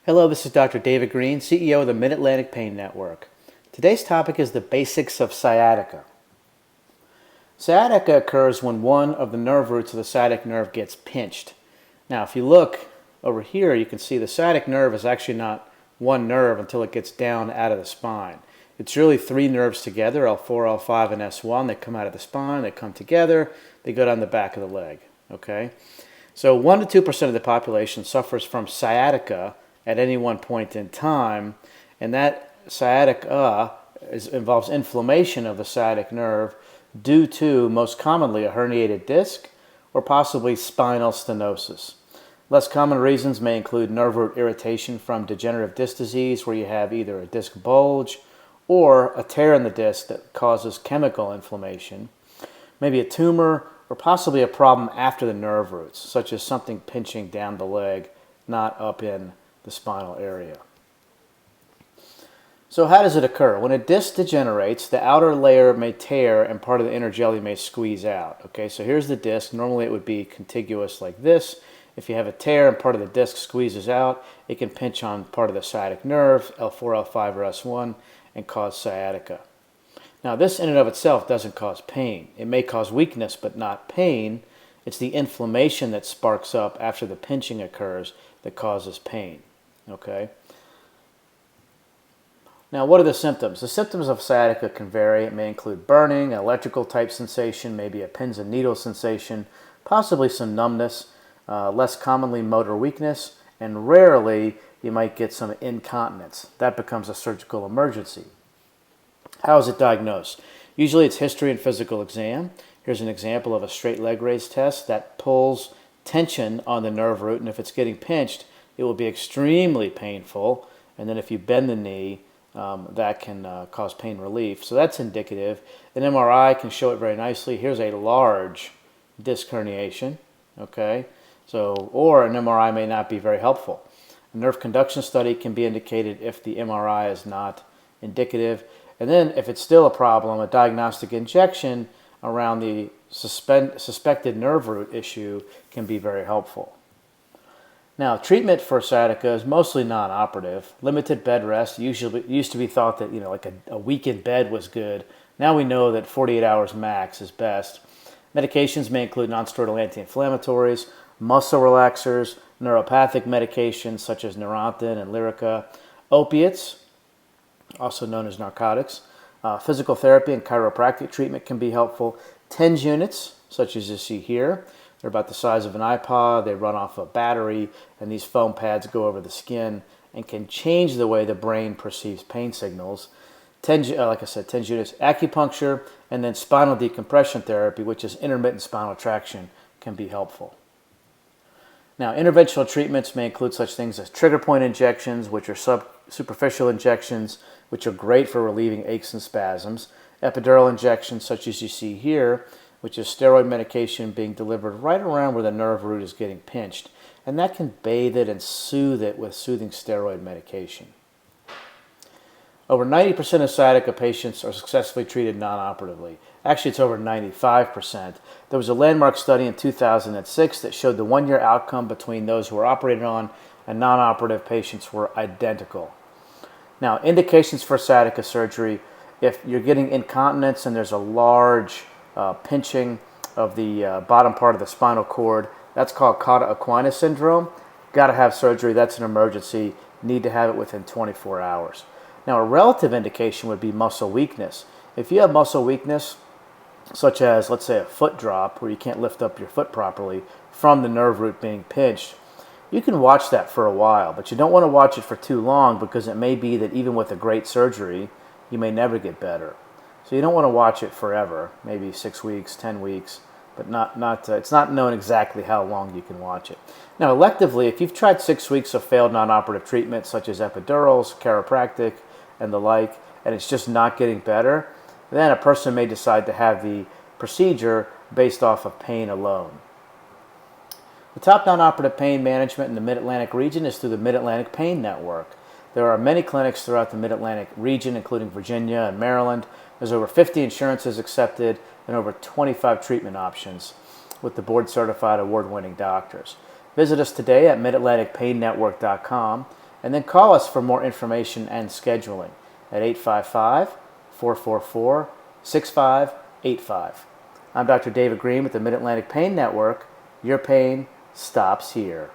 Hello, this is Dr. David Green, CEO of the Mid-Atlantic Pain Network. Today's topic is the basics of sciatica. Sciatica occurs when one of the nerve roots of the sciatic nerve gets pinched. Now, if you look over here, you can see the sciatic nerve is actually not one nerve until it gets down out of the spine. It's really three nerves together, L4, L5, and S1. They come out of the spine, they come together, they go down the back of the leg. Okay? So 1 to 2% of the population suffers from sciatica at any one point in time, and that sciatica involves inflammation of the sciatic nerve due to, most commonly, a herniated disc or possibly spinal stenosis. Less common reasons may include nerve root irritation from degenerative disc disease, where you have either a disc bulge or a tear in the disc that causes chemical inflammation, maybe a tumor, or possibly a problem after the nerve roots, such as something pinching down the leg, not up in the spinal area. So how does it occur? When a disc degenerates, the outer layer may tear and part of the inner jelly may squeeze out. Okay, so here's the disc. Normally it would be contiguous like this. If you have a tear and part of the disc squeezes out, it can pinch on part of the sciatic nerve, L4, L5, or S1, and cause sciatica. Now, this in and of itself doesn't cause pain. It may cause weakness, but not pain. It's the inflammation that sparks up after the pinching occurs that causes pain. Okay? Now, what are the symptoms? The symptoms of sciatica can vary. It may include burning, electrical type sensation, maybe a pins and needles sensation, possibly some numbness, less commonly motor weakness, and rarely you might get some incontinence. That becomes a surgical emergency. How is it diagnosed? Usually it's history and physical exam. Here's an example of a straight leg raise test that pulls tension on the nerve root, and if it's getting pinched, it will be extremely painful. And then if you bend the knee, that can cause pain relief. So that's indicative. An MRI can show it very nicely. Here's a large disc herniation. Okay, so or an MRI may not be very helpful. A nerve conduction study can be indicated if the MRI is not indicative. And then if it's still a problem, a diagnostic injection around the suspected nerve root issue can be very helpful. Now, treatment for sciatica is mostly non-operative. Limited bed rest. Usually, it used to be thought that like a week in bed was good. Now we know that 48 hours max is best. Medications may include nonsteroidal anti-inflammatories, muscle relaxers, neuropathic medications such as Neurontin and Lyrica, opiates, also known as narcotics. Physical therapy and chiropractic treatment can be helpful. TENS units, such as you see here. They're about the size of an iPod. They run off a battery, and these foam pads go over the skin and can change the way the brain perceives pain signals. Like I said, TENS units, acupuncture, and then spinal decompression therapy, which is intermittent spinal traction, can be helpful. Now, interventional treatments may include such things as trigger point injections, which are superficial injections, which are great for relieving aches and spasms. Epidural injections, such as you see here, which is steroid medication being delivered right around where the nerve root is getting pinched. And that can bathe it and soothe it with soothing steroid medication. Over 90% of sciatica patients are successfully treated non-operatively. Actually, it's over 95%. There was a landmark study in 2006 that showed the one-year outcome between those who were operated on and non-operative patients were identical. Now, indications for sciatica surgery: if you're getting incontinence and there's a large pinching of the bottom part of the spinal cord, that's called cauda equina syndrome. Got to have surgery. That's an emergency. Need to have it within 24 hours. Now, a relative indication would be muscle weakness. If you have muscle weakness, such as, let's say, a foot drop, where you can't lift up your foot properly from the nerve root being pinched, you can watch that for a while, but you don't want to watch it for too long, because it may be that even with a great surgery, you may never get better. So you don't want to watch it forever, maybe 6 weeks, 10 weeks, but it's not known exactly how long you can watch it. Now, electively, if you've tried 6 weeks of failed non-operative treatment, such as epidurals, chiropractic, and the like, and it's just not getting better, then a person may decide to have the procedure based off of pain alone. The top non-operative pain management in the Mid-Atlantic region is through the Mid-Atlantic Pain Network. There are many clinics throughout the Mid-Atlantic region, including Virginia and Maryland. There's over 50 insurances accepted and over 25 treatment options with the board-certified award-winning doctors. Visit us today at midatlanticpainnetwork.com and then call us for more information and scheduling at 855-444-6585. I'm Dr. David Green with the Mid-Atlantic Pain Network. Your pain stops here.